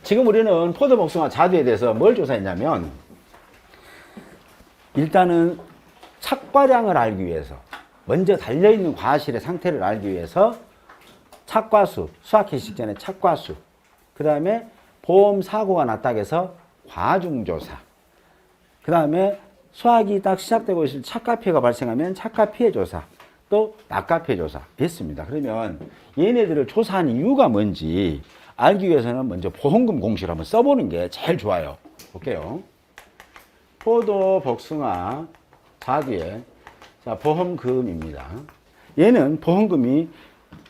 지금 우리는 포도, 복숭아, 자두에 대해서 뭘 조사했냐면 일단은 착과량을 알기 위해서 먼저 달려있는 과실의 상태를 알기 위해서 착과수, 수확기 직전에 착과수, 그 다음에 보험 사고가 났다고 해서 과중조사, 그 다음에 수확이 딱 시작되고 있을 착과피해가 발생하면 착과피해 조사, 또 낙과피해 조사 했습니다. 그러면 얘네들을 조사한 이유가 뭔지 알기 위해서는 먼저 보험금 공식을 한번 써보는 게 제일 좋아요. 볼게요. 포도, 복숭아, 자두에 자, 보험금입니다. 얘는 보험금이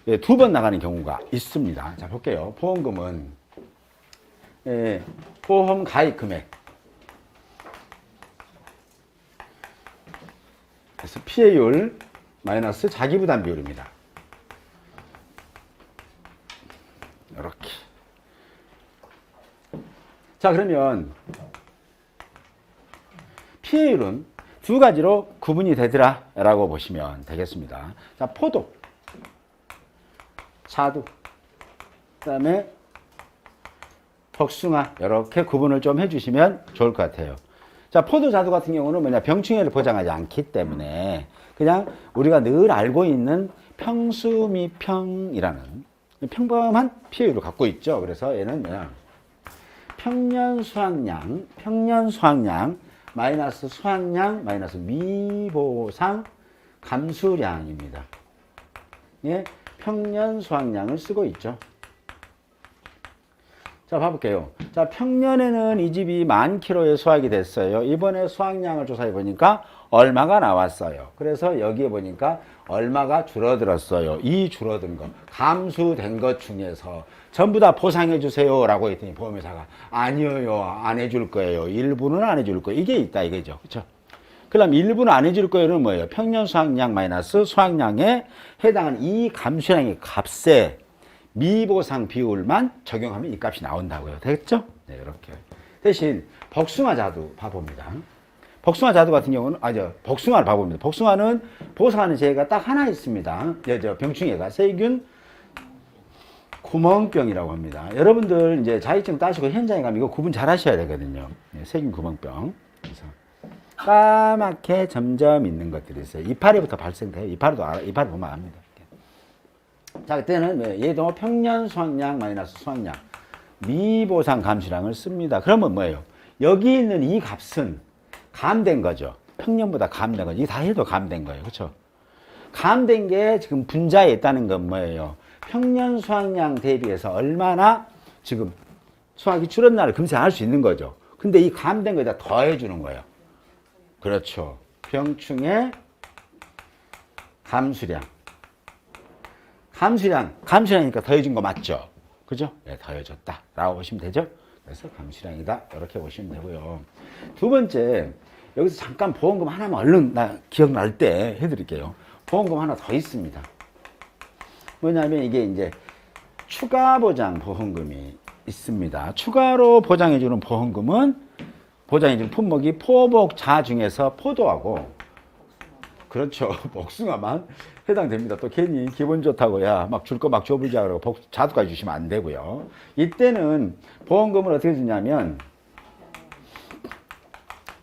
2번 나가는 경우가 있습니다. 자, 볼게요. 보험금은 보험 가입 금액, 그래서 피해율 마이너스 자기부담 비율입니다. 이렇게. 자, 그러면 피해율은 두 가지로 구분이 되더라 라고 보시면 되겠습니다. 자, 포도, 자두, 그 다음에 복숭아, 이렇게 구분을 좀 해주시면 좋을 것 같아요. 자, 포도, 자두 같은 경우는 뭐냐, 병충해를 보장하지 않기 때문에 그냥 우리가 늘 알고 있는 평수미평이라는 평범한 피해율을 갖고 있죠. 그래서 얘는 뭐냐, 평년 수확량 마이너스 수확량 마이너스 미보상 감수량입니다. 예, 평년 수확량을 쓰고 있죠. 자, 봐볼게요. 자, 평년에는 이 집이 10,000kg의 수확이 됐어요. 이번에 수확량을 조사해 보니까 얼마가 나왔어요. 그래서 여기에 보니까 얼마가 줄어들었어요. 이 줄어든 거, 감수된 것 중에서 전부 다 보상해 주세요 라고 했더니 보험회사가 아니요, 안 해줄 거예요. 일부는 안 해줄 거예요. 이게 있다 이거죠. 그렇죠? 그럼 일부는 안 해줄 거예요는 뭐예요? 평년 수확량 마이너스 수확량에 해당하는 이 감수량의 값에 미보상 비율만 적용하면 이 값이 나온다고요. 됐죠? 네, 이렇게. 대신 복숭아 자두 봐봅니다. 복숭아 자두 같은 경우는 복숭아를 봐봅니다. 복숭아는 보상하는 재해가 딱 하나 있습니다. 병충해가 세균 구멍병이라고 합니다. 여러분들 이제 자격증 따시고 현장에 가면 이거 구분 잘 하셔야 되거든요. 세균 구멍병. 그래서 까맣게 점점 있는 것들이 있어요. 이파리부터 발생돼요. 이파리 보면 압니다. 자, 그때는 얘도 평년 수확량 마이너스 수확량 미보상 감수량을 씁니다. 그러면 뭐예요? 여기 있는 이 값은 감된 거죠. 평년보다 감된 거죠. 이게 다 해도 감된 거예요. 그렇죠? 감된 게 지금 분자에 있다는 건 뭐예요? 평년 수확량 대비해서 얼마나 지금 수확이 줄었나를 금세 알 수 있는 거죠. 근데 이 감된 거에다 더해 주는 거예요. 그렇죠. 병충해 감수량. 감수량이니까 더해준 거 맞죠? 그죠? 네, 더해졌다. 라고 보시면 되죠? 그래서 감수량이다. 이렇게 보시면 되고요. 두 번째, 여기서 잠깐 보험금 하나만 얼른 기억날 때 해드릴게요. 보험금 하나 더 있습니다. 뭐냐면 이게 이제 추가 보장 보험금이 있습니다. 추가로 보장해주는 보험금은 보장해주는 품목이 포복자 중에서 포도하고 그렇죠. 복숭아만 해당됩니다. 또 괜히 기분 좋다고 막 줄 거 막 줘보자 그러고 자두까지 주시면 안 되고요. 이때는 보험금을 어떻게 주냐면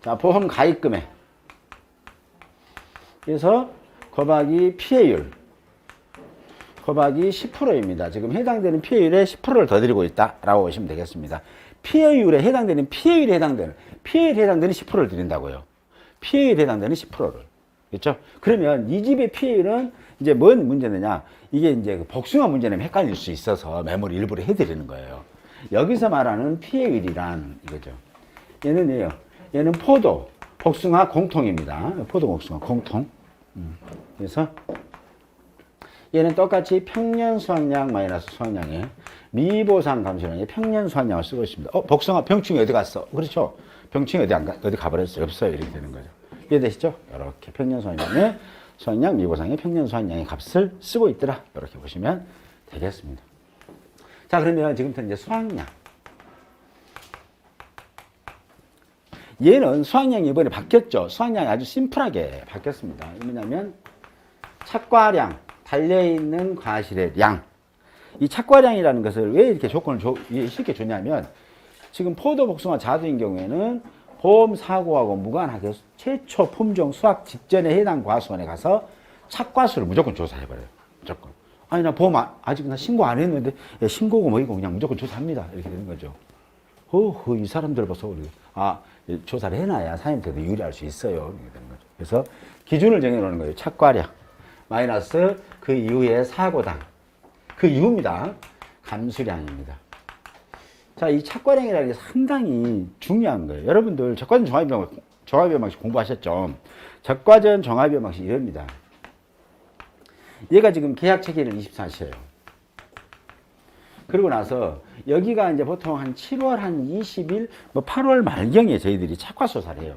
자, 보험 가입 금액 그래서 곱하기 피해율 곱하기 10%입니다. 지금 해당되는 피해율에 10%를 더 드리고 있다라고 보시면 되겠습니다. 피해율에 해당되는 10%를 드린다고요. 피해율에 해당되는 10%를. 그렇죠? 그러면 이 집의 피해율은 이제 뭔 문제느냐? 이게 이제 복숭아 문제는 헷갈릴 수 있어서 메모를 일부러 해드리는 거예요. 여기서 말하는 피해율이란 이거죠. 얘는 포도, 복숭아 공통입니다. 포도, 복숭아 공통. 그래서 얘는 똑같이 평년 수확량 마이너스 수확량에 미보상 감수량에 평년 수확량을 쓰고 있습니다. 복숭아 병충해 어디 갔어? 그렇죠? 병충해 어디 가버렸어요? 없어요. 이렇게 되는 거죠. 이해되시죠? 이렇게 평년 수확량에 수확량, 미보상의 평년 수확량의 값을 쓰고 있더라. 이렇게 보시면 되겠습니다. 자, 그러면 지금부터 이제 수확량. 얘는 수확량이 이번에 바뀌었죠. 수확량이 아주 심플하게 바뀌었습니다. 뭐냐면 착과량, 달려있는 과실의 량. 이 착과량이라는 것을 왜 이렇게 조건을 쉽게 주냐면 지금 포도, 복숭아, 자두인 경우에는 보험 사고하고 무관하게 최초 품종 수확 직전에 해당 과수원에 가서 착과수를 무조건 조사해버려요. 무조건. 아니, 나 보험 아직 나 신고 안 했는데, 예, 신고고 뭐이고 그냥 무조건 조사합니다. 이렇게 되는 거죠. 이 사람들 봐서, 조사를 해놔야 사장님한테도 유리할 수 있어요. 이렇게 되는 거죠. 그래서 기준을 정해놓는 거예요. 착과량. 마이너스 그 이후에 사고당. 그 이후입니다. 감수량입니다. 자, 이 착과량이라는 게 상당히 중요한 거예요. 여러분들 적과전 종합비용 방식 공부하셨죠? 적과전 종합비용 방식 이럽니다. 얘가 지금 계약 체계를 24시예요. 그러고 나서 여기가 이제 보통 한 7월 한 20일, 뭐 8월 말경에 저희들이 착과수사를 해요.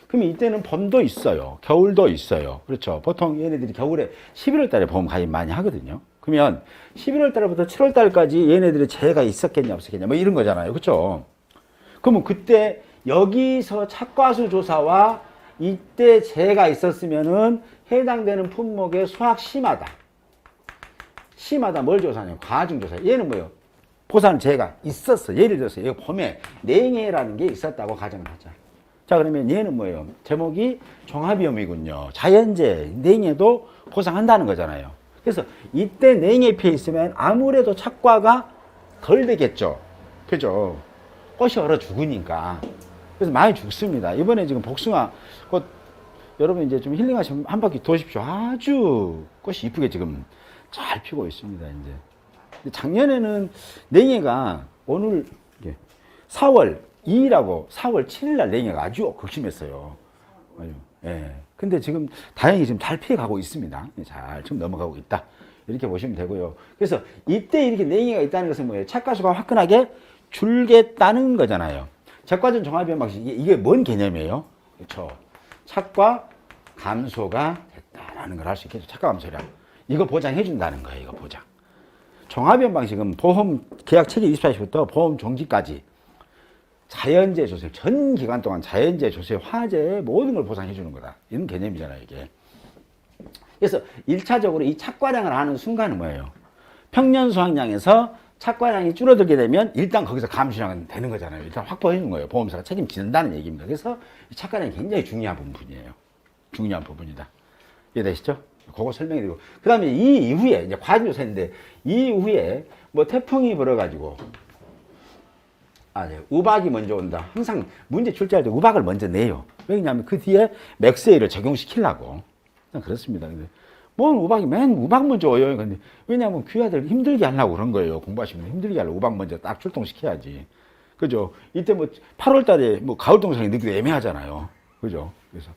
그럼 이때는 봄도 있어요. 겨울도 있어요. 그렇죠. 보통 얘네들이 겨울에 11월 달에 보험 가입 많이 하거든요. 그러면 11월 달부터 7월 달까지 얘네들의 재해가 있었겠냐 없었겠냐 뭐 이런 거잖아요. 그렇죠? 그러면 그때 여기서 착과수 조사와 이때 재해가 있었으면은 해당되는 품목의 수확 심하다. 심하다 뭘 조사하냐면 과중 조사. 얘는 뭐예요? 보상 재해가 있었어. 예를 들어서 이거 봄에 냉해라는 게 있었다고 가정을 하자. 자, 그러면 얘는 뭐예요? 제목이 종합위험이군요. 자연재해, 냉해도 보상한다는 거잖아요. 그래서 이때 냉해 피해 있으면 아무래도 착과가 덜 되겠죠. 그죠? 꽃이 얼어 죽으니까. 그래서 많이 죽습니다. 이번에 지금 복숭아 꽃 여러분 이제 좀 힐링하시면 한 바퀴 도십시오. 아주 꽃이 이쁘게 지금 잘 피고 있습니다. 이제 작년에는 냉해가 오늘 4월 2일하고 4월 7일 날 냉해가 아주 극심했어요. 예. 근데 지금 다행히 지금 잘 피해 가고 있습니다. 잘 지금 넘어가고 있다. 이렇게 보시면 되고요. 그래서 이때 이렇게 냉해가 있다는 것은 뭐예요? 착과수가 화끈하게 줄겠다는 거잖아요. 적과전 종합비용 방식 이게 뭔 개념이에요? 그렇죠. 착과 감소가 됐다라는 걸 할 수 있겠죠. 착과 감소량. 이거 보장해 준다는 거예요. 이거 보장. 종합비용 방식은 보험 계약 체계 24시부터 보험 종지까지 자연재해 조세, 전 기간 동안 자연재해 조세, 화재 모든 걸 보상해 주는 거다. 이런 개념이잖아요, 이게. 그래서 1차적으로 이 착과량을 하는 순간은 뭐예요? 평년 수확량에서 착과량이 줄어들게 되면 일단 거기서 감수량은 되는 거잖아요. 일단 확보해 주는 거예요. 보험사가 책임지는다는 얘기입니다. 그래서 이 착과량이 굉장히 중요한 부분이에요. 중요한 부분이다. 이해되시죠? 그거 설명해 드리고. 그 다음에 이 이후에, 이제 과징조사인데, 이 이후에 뭐 태풍이 불어가지고, 네. 우박이 먼저 온다. 항상 문제 출제할 때 우박을 먼저 내요. 왜냐하면 그 뒤에 맥스웨이를 적용시키려고. 그렇습니다. 근데 뭔 우박이 우박 먼저 와요. 근데 왜냐하면 귀하들 힘들게 하려고 그런 거예요. 공부하시면 힘들게 하려고 우박 먼저 딱 출동시켜야지. 그죠? 이때 뭐 8월 달에 뭐 가을 동상이 넣기도 애매하잖아요. 그죠? 그래서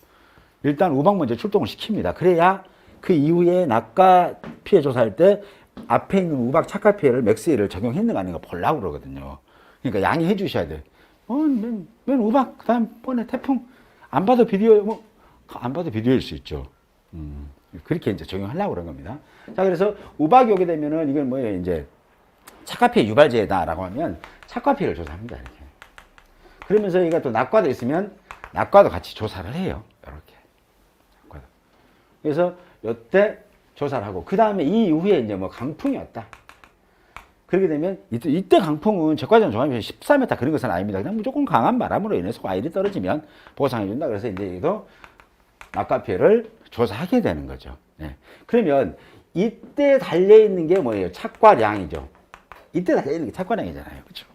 일단 우박 먼저 출동을 시킵니다. 그래야 그 이후에 낙과 피해 조사할 때 앞에 있는 우박 착과 피해를 맥스웨이를 적용했는가 아닌가 보려고 그러거든요. 그러니까 양해해 주셔야 돼. 맨 우박, 그 다음 번에 태풍, 안 봐도 비디오, 안 봐도 비디오일 수 있죠. 그렇게 이제 적용하려고 그런 겁니다. 자, 그래서 우박이 오게 되면은 이건 뭐예요? 이제 착과피해 유발재해다라고 하면 착과피해를 조사합니다. 이렇게. 그러면서 얘가 또 낙과도 있으면 낙과도 같이 조사를 해요. 이렇게. 낙과도. 그래서 이때 조사를 하고, 그 다음에 이 이후에 이제 뭐 강풍이 왔다. 그렇게 되면 이때 강풍은 적과전 종합비용 14m 그런 것은 아닙니다. 그냥 무조건 강한 바람으로 인해서 과일이 떨어지면 보상해 준다. 그래서 이제 이거 낙과 피해를 조사하게 되는 거죠. 네. 그러면 이때 달려 있는 게 뭐예요? 착과량이죠. 이때 달려 있는 게 착과량이잖아요. 그렇죠?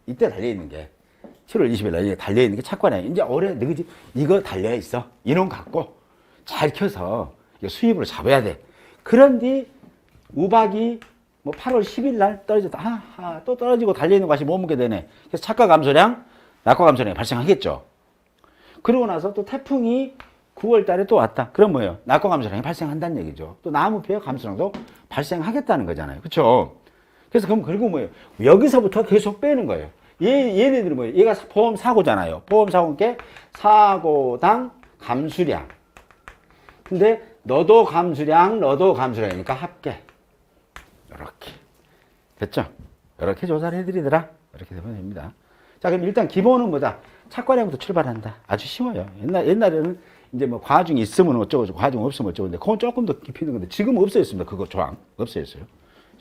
이때 달려 있는 게 7월 20일 날 달려 있는 게 착과량. 이제 올해 너희지 이거 달려 있어. 이놈 갖고 잘 켜서 수입으로 잡아야 돼. 그런데 우박이 뭐 8월 10일 날 떨어졌다. 또 떨어지고 달려있는 것이 못 먹게 되네. 그래서 착과 감소량, 낙과 감소량이 발생하겠죠. 그러고 나서 또 태풍이 9월 달에 또 왔다. 그럼 뭐예요? 낙과 감소량이 발생한다는 얘기죠. 또 나무 피해 감소량도 발생하겠다는 거잖아요. 그렇죠? 그래서 그럼 결국 뭐예요? 여기서부터 계속 빼는 거예요. 얘네들은 뭐예요? 얘가 보험 사고잖아요. 보험 사고인 사고당 감수량. 근데 너도 감수량이니까 합계. 이렇게 됐죠? 이렇게 조사를 해드리더라. 이렇게 되면 됩니다. 자, 그럼 일단 기본은 뭐다? 착과량부터 출발한다. 아주 쉬워요. 옛날에는 이제 뭐 과중이 있으면 어쩌고 과중 없으면 어쩌고 근데 그건 조금 더 깊이 있는 건데 지금 없어졌습니다. 그거 조항 없어졌어요.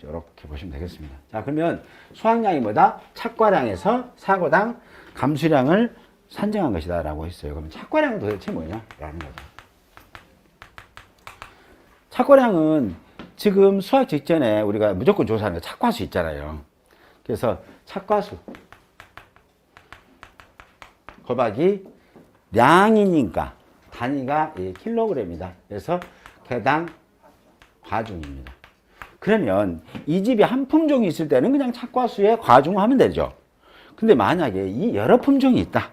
이렇게 보시면 되겠습니다. 자, 그러면 수학량이 뭐다? 착과량에서 사고당 감수량을 산정한 것이다 라고 했어요. 그러면 착과량은 도대체 뭐냐? 라는 거죠. 착과량은 지금 수학 직전에 우리가 무조건 조사하는 거 착과수 있잖아요. 그래서 착과수 곱하기 량이니까 단위가 킬로그램이다. 그래서 개당 과중입니다. 그러면 이 집이 한 품종이 있을 때는 그냥 착과수에 과중하면 되죠. 근데 만약에 이 여러 품종이 있다.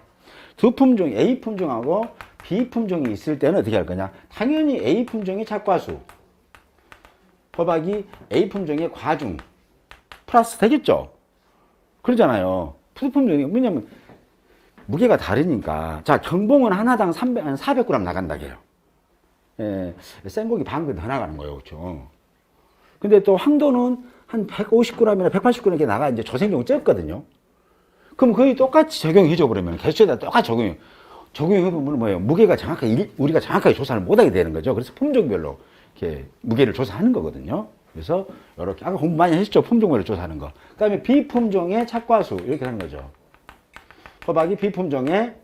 두 품종, A 품종하고 B 품종이 있을 때는 어떻게 할 거냐? 당연히 A 품종의 착과수 곱하기 A 품종의 과중 플러스 되겠죠? 그러잖아요. 두 품종이, 왜냐면 무게가 다르니까. 자, 경봉은 하나당 400g 나간다, 해요. 예, 생고기 반근 더 나가는 거예요. 그렇죠? 근데 또 황도는 한 150g이나 180g 이렇게 나가 이제 조생종이 적거든요. 그럼 거의 똑같이 적용해줘 버리면 개수에다 똑같이 적용해보면 뭐예요? 무게가 정확하게, 우리가 정확하게 조사를 못하게 되는 거죠. 그래서 품종별로 이렇게 무게를 조사하는 거거든요. 그래서 이렇게 아까 공부 많이 하셨죠? 품종별로 조사하는 거. 그 다음에 비품종의 착과수 이렇게 하는 거죠. 곱하기 비품종의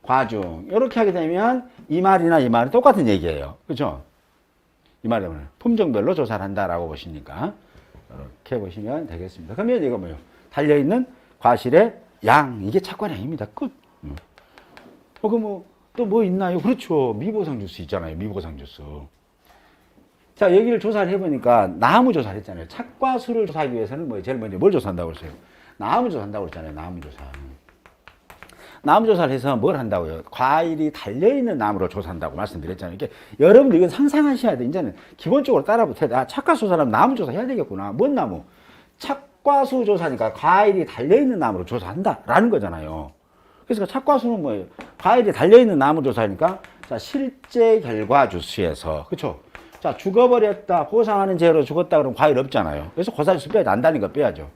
과중 이렇게 하게 되면 이 말이나 이 말이 똑같은 얘기예요. 그렇죠? 이 말이면 품종별로 조사를 한다라고 보시니까 이렇게 보시면 되겠습니다. 그러면 이거 뭐예요? 달려있는 과실의 양 이게 착과량입니다. 끝. 그럼 또 뭐 있나요? 그렇죠. 미보상 주스 있잖아요. 미보상 주스. 자, 여기를 조사를 해보니까 나무 조사를 했잖아요. 착과수를 조사하기 위해서는 뭐 제일 먼저 뭘 조사한다고 그랬어요? 나무 조사한다고 그랬잖아요. 나무 조사. 나무 조사를 해서 뭘 한다고요? 과일이 달려있는 나무로 조사한다고 말씀드렸잖아요. 이게 여러분들 이건 상상하셔야 돼. 이제는 기본적으로 따라붙어야 돼. 아, 착과수 조사하면 나무 조사 해야 되겠구나. 뭔 나무? 착과수 조사니까 과일이 달려있는 나무로 조사한다. 라는 거잖아요. 그래서 착과수는 뭐예요? 과일이 달려있는 나무 조사니까 자, 실제 결과 주수에서 그렇죠? 자, 죽어버렸다. 보상하는 죄로 죽었다. 그러면 과일 없잖아요. 그래서 고사주수 빼야죠. 안 달린 거 빼야죠.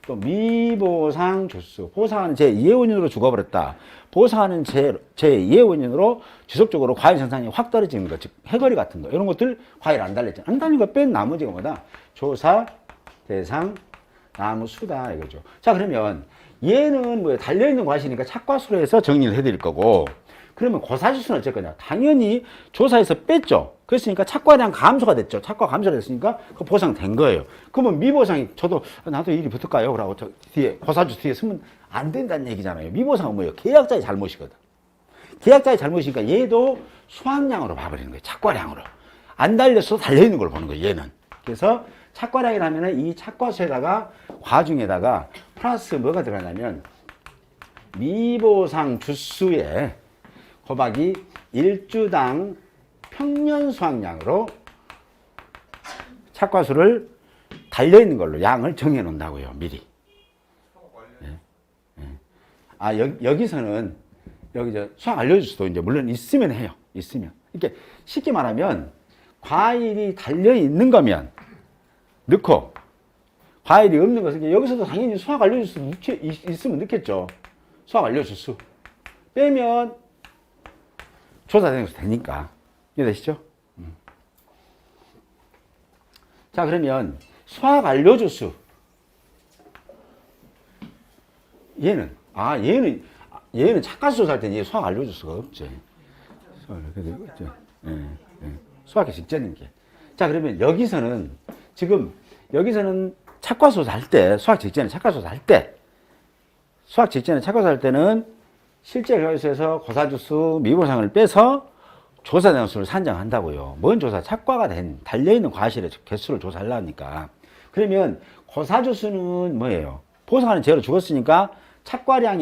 또 미보상 주수, 보상하는 제2의 원인으로 죽어버렸다. 보상하는 제2의 원인으로 지속적으로 과일 생산이 확 떨어지는 것, 즉 해거리 같은 거 이런 것들 과일 안 달렸죠. 안 달린 거 뺀 나머지가 뭐다? 조사 대상 나무 수다 이거죠. 자, 그러면 얘는 뭐 달려있는 과실이니까 착과수로 해서 정리를 해드릴 거고, 그러면 고사지수는 어쩔 거냐? 당연히 조사에서 뺐죠. 그랬으니까 착과량 감소가 됐죠. 착과 감소가 됐으니까 그 보상된 거예요. 그러면 미보상이 저도 나도 일이 붙을까요? 그러고 저 뒤에 고사지수 뒤에 쓰면 안 된다는 얘기잖아요. 미보상은 뭐예요? 계약자의 잘못이거든. 계약자의 잘못이니까 얘도 수확량으로 봐버리는 거예요. 착과량으로. 안 달려서 달려있는 걸 보는 거예요. 얘는. 그래서 착과량이라면 이 착과수에다가 과중에다가 플러스 뭐가 들어가냐면 미보상 주수에 곱하기 일주당 평년 수확량으로 착과수를 달려있는 걸로 양을 정해 놓는다고요. 미리. 네. 네. 아, 여기서는 여기 수학 알려주수도 이제 물론 있으면 해요. 있으면. 이렇게 쉽게 말하면 과일이 달려있는 거면 넣고 과일이 없는 것은 여기서도 당연히 수학 알려주수 있으면 넣겠죠. 수학 알려주수. 빼면 조사되는 것도 되니까. 이해되시죠? 자, 그러면 수학 알려주수. 얘는 착과수 조사할 때는 얘 수학 알려주수가 없지. 수학의 직전인 게. 자, 그러면 여기서는 착과수 조사할 때, 수학 직전에 착과수 조사할 때는 실제 결과에서 고사주수 미보상을 빼서 조사 대상수를 산정한다고요. 뭔 조사? 착과가 된 달려있는 과실의 개수를 조사하려니까. 그러면 고사주수는 뭐예요? 보상하는 죄로 죽었으니까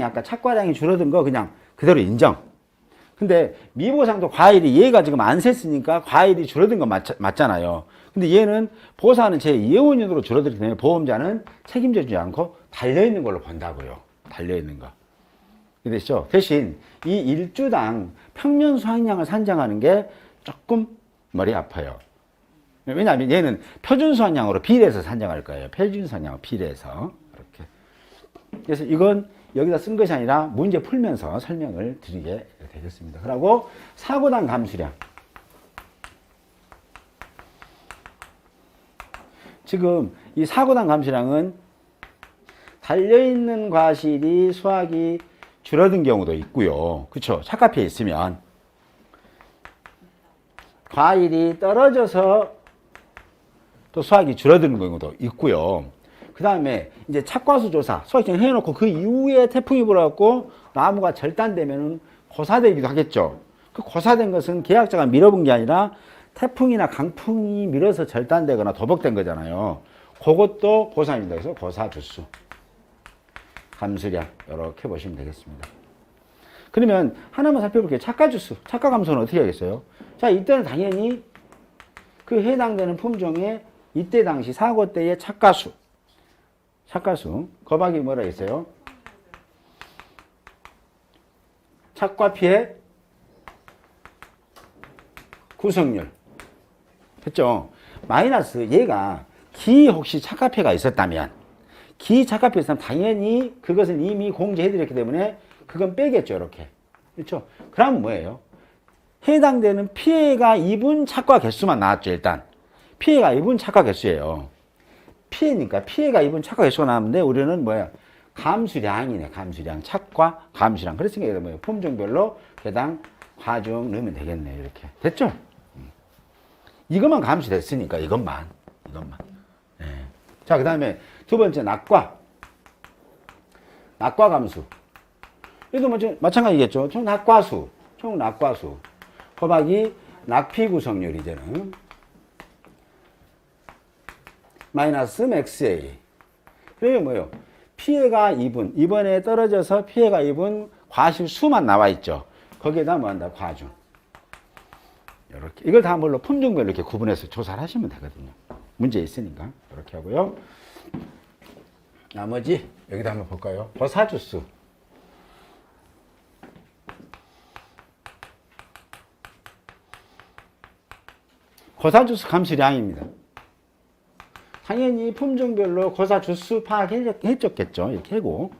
아까 착과량이 줄어든 거 그냥 그대로 인정. 근데 미보상도 과일이 얘가 지금 안 셌으니까 과일이 줄어든 거 맞잖아요. 근데 얘는 보상하는 제2의 원인으로 줄어들기 때문에 보험자는 책임져 주지 않고 달려있는 걸로 본다고요. 달려있는 거. 되시죠? 대신 이 일주당 평년 수확량을 산정하는 게 조금 머리 아파요. 왜냐하면 얘는 표준 수확량으로 비례해서 산정할 거예요. 표준 수확량으로 비례해서. 이렇게. 그래서 이건 여기다 쓴 것이 아니라 문제 풀면서 설명을 드리게 되겠습니다. 그리고 사고당 감수량. 지금 이 사고당 감수량은 달려있는 과실이 수학이 줄어든 경우도 있고요. 그렇죠? 착각피해 있으면 과일이 떨어져서 또 수학이 줄어드는 경우도 있고요. 그 다음에 이제 착과수 조사 수학적 해놓고 그 이후에 태풍이 불어갖고 나무가 절단되면은 고사되기도 하겠죠. 그 고사된 것은 계약자가 밀어본 게 아니라 태풍이나 강풍이 밀어서 절단되거나 도복된 거잖아요. 그것도 고사입니다. 그래서 고사주수, 감수량 이렇게 보시면 되겠습니다. 그러면 하나만 살펴볼게요. 착과주수, 착과감수는 어떻게 하겠어요? 자, 이때는 당연히 그 해당되는 품종의 이때 당시 사고 때의 착과수, 거박이 뭐라 했어요? 착과 피해 구성률 됐죠? 마이너스 얘가 기 혹시 착과 피해가 있었다면 기 착과 피해 있으면 당연히 그것은 이미 공제해드렸기 때문에 그건 빼겠죠. 이렇게 그렇죠? 그럼 뭐예요? 해당되는 피해가 입은 착과 개수만 나왔죠. 일단 피해가 입은 착과 개수예요. 피해니까 피해가 입은 착과 개수가 나왔는데 우리는 뭐야? 감수량이네. 감수량. 착과 감수량. 그랬으니까 뭐예요? 품종별로 해당 과중 넣으면 되겠네요. 이렇게 됐죠? 이것만 감수됐으니까 이것만. 네. 자, 그 다음에 두 번째 낙과 감수. 이것도 마찬가지겠죠. 총 낙과수 곱하기 낙피 구성률 이제는 마이너스 맥스A. 그러면 뭐예요? 피해가 입은 이번에 떨어져서 피해가 입은 과실 수만 나와 있죠. 거기에다 뭐 한다? 과중. 이렇게 이걸 다 뭘로 품종별로 이렇게 구분해서 조사를 하시면 되거든요. 문제 있으니까 이렇게 하고요. 나머지 여기다 한번 볼까요? 고사주수. 고사주수 감수량입니다. 당연히 품종별로 고사주수 파악해줬겠죠. 이렇게 하고.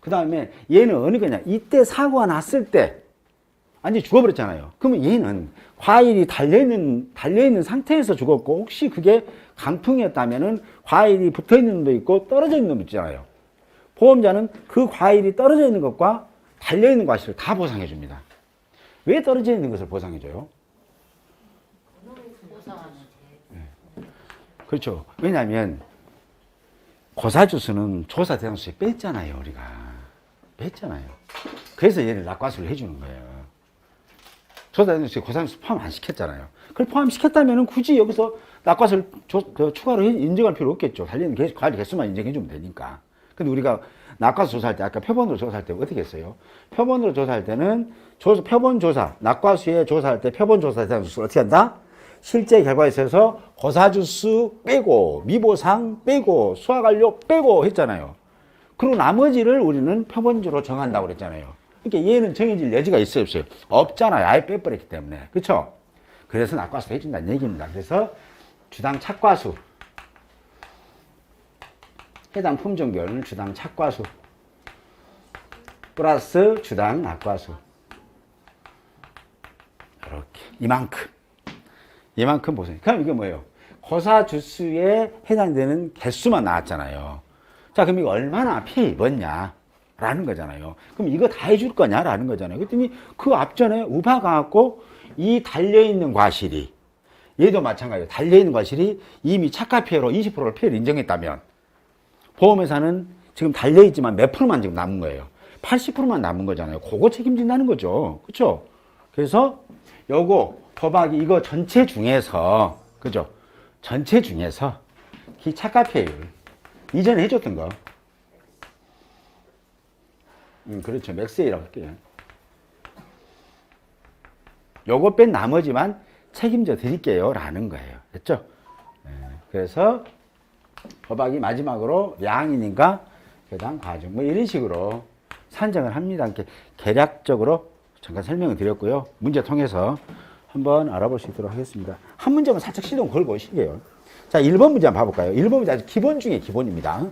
그 다음에 얘는 어느 거냐. 이때 사고가 났을 때 완전히 죽어버렸잖아요. 그러면 얘는 과일이 달려있는 상태에서 죽었고 혹시 그게 강풍이었다면은 과일이 붙어있는 놈도 있고 떨어져 있는 놈도 있잖아요. 보험자는 그 과일이 떨어져 있는 것과 달려있는 과실을 다 보상해줍니다. 왜 떨어져 있는 것을 보상해줘요? 그렇죠. 왜냐하면 고사주수는 조사 대상수에 뺐잖아요. 우리가 뺐잖아요. 그래서 얘를 낙과수를 해주는 거예요. 조사 대상수에 고사주수 포함 안 시켰잖아요. 그걸 포함시켰다면 굳이 여기서 낙과수를 추가로 인정할 필요 없겠죠. 달리는 과일 개수만 인정해주면 되니까. 근데 우리가 낙과수 조사할 때 아까 표본으로 조사할 때 어떻게 했어요? 표본으로 조사할 때는 표본 조사, 낙과수에 조사할 때 표본 조사 대상수를 어떻게 한다? 실제 결과에 있어서 고사주수 빼고 미보상 빼고 수학완료 빼고 했잖아요. 그리고 나머지를 우리는 표본주로 정한다고 그랬잖아요. 그러니까 얘는 정해질 여지가 있어요, 없어요? 없잖아요. 아예 빼버렸기 때문에. 그렇죠? 그래서 낙과수 해준다는 얘기입니다. 그래서 주당 착과수, 해당 품종별 주당 착과수 플러스 주당 낙과수 이렇게 이만큼 보세요. 그럼 이게 뭐예요? 고사주수에 해당되는 개수만 나왔잖아요. 자, 그럼 이거 얼마나 피해 입었냐? 라는 거잖아요. 그럼 이거 다 해줄 거냐? 라는 거잖아요. 그랬더니 그 앞전에 우파가 갖고 이 달려있는 과실이, 얘도 마찬가지예요. 달려있는 과실이 이미 착가 피해로 20%를 피해를 인정했다면 보험회사는 지금 달려있지만 몇 프로만 지금 남은 거예요. 80%만 남은 거잖아요. 그거 책임진다는 거죠. 그렇죠? 그래서 요거 곱하기 이거 전체 중에서, 그죠? 전체 중에서 이 착가 피해율 이전에 해줬던 거, 그렇죠. 맥스A라고 할게요. 요거 뺀 나머지만 책임져 드릴게요 라는 거예요. 됐죠? 네. 그래서 곱하기 마지막으로 양이니까 해당 과중 뭐 이런 식으로 산정을 합니다. 이렇게 계략적으로 잠깐 설명을 드렸고요. 문제 통해서 한번 알아볼 수 있도록 하겠습니다. 한 문제만 살짝 시동 걸고 오시게요. 자, 1번 문제 한번 봐볼까요? 1번 문제 아주 기본 중에 기본입니다.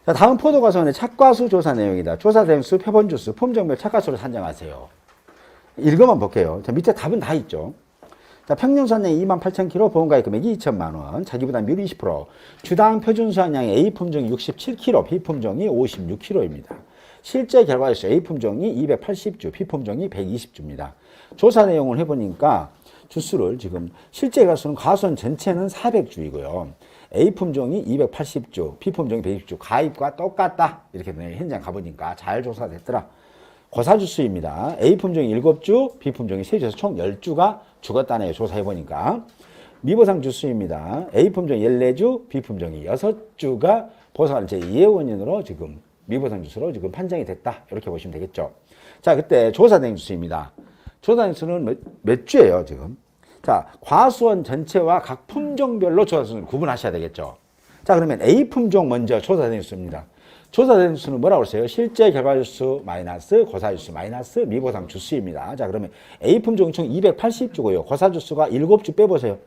자, 다음 포도과수원의 착과수 조사 내용이다. 조사 대응수, 표본주수, 품종별 착과수를 산정하세요. 읽어만 볼게요. 자, 밑에 답은 다 있죠. 자, 평년 수확량이 28,000kg, 보험가액 금액이 2천만 원, 자기부담 율 20%, 주당 표준 수확량이 A품종이 67kg, B품종이 56kg입니다. 실제 결과에서 A품종이 280주, B품종이 120주입니다. 조사 내용을 해보니까 주수를 지금 실제 결과수는 과수원 전체는 400주이고요. A품종이 280주, B품종이 120주, 가입과 똑같다. 이렇게 현장 가보니까 잘 조사됐더라. 고사주수입니다. A품종이 7주, B품종이 3주에서 총 10주가 죽었다네요. 조사해보니까. 미보상 주수입니다. A품종이 14주, B품종이 6주가 보상하는 제2의 원인으로 지금 미보상 주수로 지금 판정이 됐다. 이렇게 보시면 되겠죠. 자, 그때 조사된 주수입니다. 조사된 주수는 몇 주예요, 지금? 자, 과수원 전체와 각 품종별로 조사수는 구분하셔야 되겠죠. 자, 그러면 A품종 먼저 조사된 주수입니다. 조사된 주수는 뭐라고 했어요? 실제 결과 주수 마이너스 고사 주수 마이너스 미보상 주수입니다. 자, 그러면 A품종이 총 280주고요. 고사 주수가 7주 빼보세요.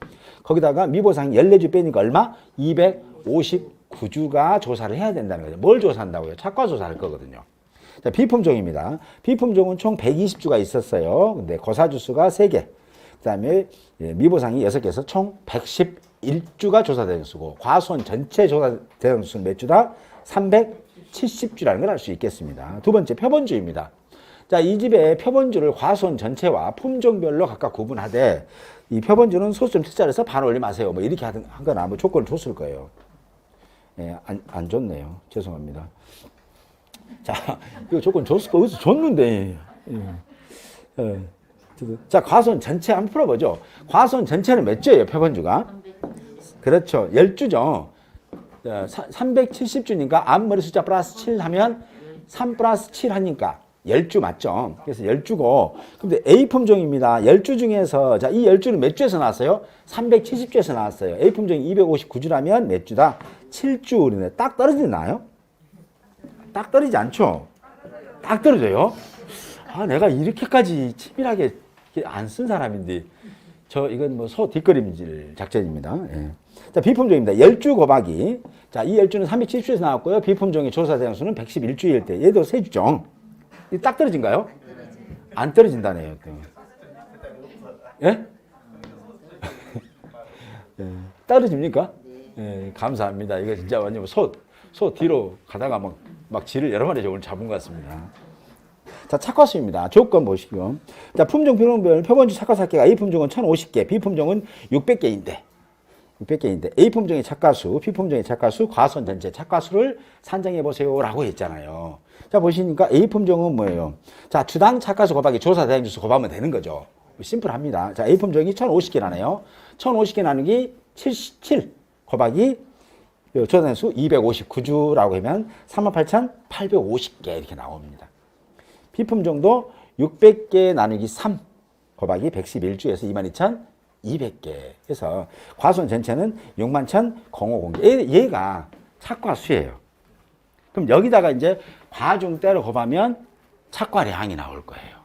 거기다가 미보상 14주 빼니까 얼마? 259주가 조사를 해야 된다는 거죠. 뭘 조사한다고요? 착과 조사할 거거든요. 자, B품종입니다. B품종은 총 120주가 있었어요. 근데 고사 주수가 3개. 그 다음에 미보상이 6개에서 총 111주가 조사된 수고, 과수원 전체 조사된 수는 몇 주다? 370주라는 걸 알 수 있겠습니다. 두 번째, 표본주입니다. 자, 이 집의 표본주를 과수원 전체와 품종별로 각각 구분하되, 이 표본주는 소수점 T자를 해서 반올림 하세요. 뭐 이렇게 하거나 뭐 조건을 줬을 거예요. 예, 안 줬네요. 죄송합니다. 자, 이거 조건 줬을 거 어디서 줬는데. 예. 자, 과수원 전체 한번 풀어보죠. 과수원 전체는 몇 주예요, 표본주가? 그렇죠. 10주죠. 370주니까 앞머리 숫자 플러스 7 하면 3 플러스 7 하니까 10주 맞죠? 그래서 10주고, 근데 A품종입니다. 10주 중에서, 자, 이 10주는 몇 주에서 나왔어요? 370주에서 나왔어요. A품종이 259주라면 몇 주다? 7주. 딱 떨어지나요? 딱 떨어지지 않죠? 딱 떨어져요? 아, 내가 이렇게까지 치밀하게 안 쓴 사람인데, 이건 뭐 소 뒷걸음질 작전입니다. 예. 자, B품종입니다. 10주 곱하기. 자, 이 10주는 370주에서 나왔고요. B품종의 조사대상 수는 111주일 때. 얘도 3주죠. 딱 떨어진가요? 안 떨어진다네요. 예? 예. 떨어집니까? 예, 감사합니다. 이거 진짜 완전 소 뒤로 가다가 막 쥐를 여러 마리 오늘 잡은 것 같습니다. 자, 착화수입니다. 조건 보시고. 자, 품종, 표본별, 표본주 착화수합계가 A품종은 1050개, B품종은 600개인데, A품종의 착화수, B품종의 착화수, 과수원 전체 착화수를 산정해 보세요. 라고 했잖아요. 자, 보시니까 A품종은 뭐예요? 자, 주당 착화수 곱하기 조사 대상 주수 곱하면 되는 거죠. 심플합니다. 자, A품종이 1050개 나네요. 1050개 나누기 77 곱하기 조사 대상 수 259주라고 하면 38,850개 이렇게 나옵니다. B품종도 600개 나누기 3 곱하기 111주에서 22,200개 해서 과수원 전체는 61,050개. 얘가 착과수예요. 그럼 여기다가 이제 과중대로 곱하면 착과량이 나올 거예요.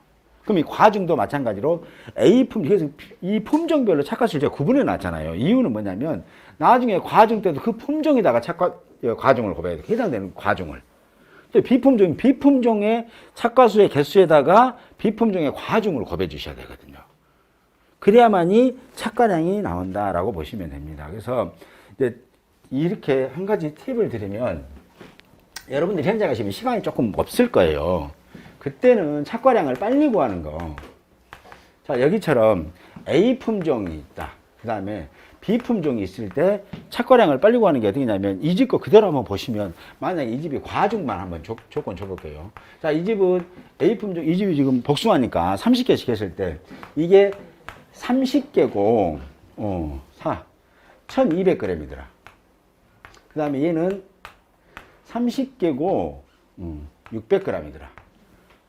그럼 이 과중도 마찬가지로 그래서 이 품종별로 착과수를 제가 구분해 놨잖아요. 이유는 뭐냐면 나중에 과중 때도 그 품종에다가 과중을 곱해야 돼. 해당되는 과중을. B품종의 착과수의 개수에다가 B품종의 과중을 곱해 주셔야 되거든요. 그래야만이 착과량이 나온다라고 보시면 됩니다. 그래서 이제 이렇게 한 가지 팁을 드리면 여러분들 현장 가시면 시간이 조금 없을 거예요. 그때는 착과량을 빨리 구하는 거. 자, 여기처럼 A품종이 있다. 그 다음에 B품종이 있을 때 착과량을 빨리 구하는 게 어떻게 냐면 이 집 거 그대로 한번 보시면 만약에 이 집이 과중만 한번 조건 줘볼게요. 자, 이 집은 A품종, 이 집이 지금 복숭아니까 30개씩 했을 때 이게 30개고 1200g이더라. 그 다음에 얘는 30개고 600g이더라.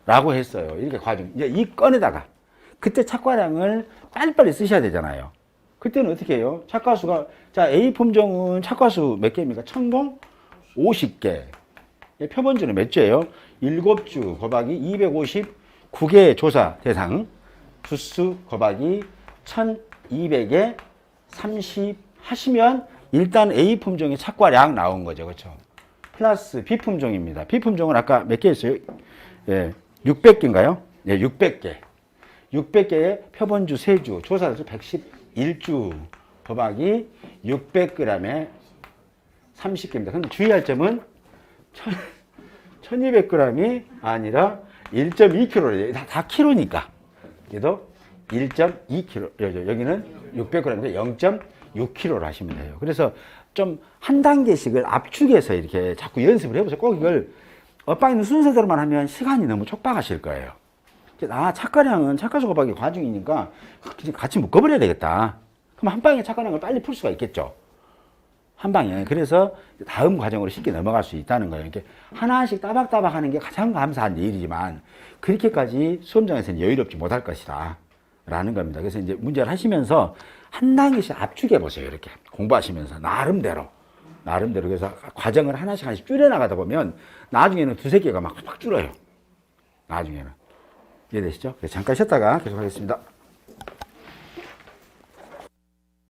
라고 했어요. 이렇게 과중. 이제 이 건에다가 그때 착과량을 빨리빨리 쓰셔야 되잖아요. 그때는 어떻게 해요? 착과수가, 자, A품종은 착과수 몇 개입니까? 천봉 50개. 표본주는 몇 주예요? 7주 곱하기 259개 조사 대상. 주수 곱하기 1200에 30 하시면 일단 A품종의 착과량 나온 거죠. 그렇죠? 플러스 B품종입니다. B품종은 아까 몇 개 했어요? 예, 600개인가요? 예, 600개. 600개의 표본주 세주, 조사수 111주, 도박이 600g에 30개입니다. 근데 주의할 점은 1200g이 아니라 1.2kg예요. 다 kg니까. 얘도 1.2kg. 여기는 600g인데 0.6kg로 하시면 돼요. 그래서 좀 한 단계씩을 압축해서 이렇게 자꾸 연습을 해보세요. 꼭 이걸 엇박 있는 순서대로만 하면 시간이 너무 촉박하실 거예요. 착가량은 착가수곱하기 과중이니까 같이 묶어버려야 되겠다. 그럼 한 방에 착가량을 빨리 풀 수가 있겠죠. 한 방에. 그래서 다음 과정으로 쉽게 넘어갈 수 있다는 거예요. 이렇게 하나씩 따박따박 하는 게 가장 감사한 일이지만 그렇게까지 수험장에서는 여유롭지 못할 것이다. 라는 겁니다. 그래서 이제 문제를 하시면서 한 단계씩 압축해 보세요. 이렇게 공부하시면서 나름대로. 그래서 과정을 하나씩 줄여나가다 보면 나중에는 두세 개가 막 줄어요. 나중에는. 이해되시죠? 잠깐 쉬었다가 계속하겠습니다.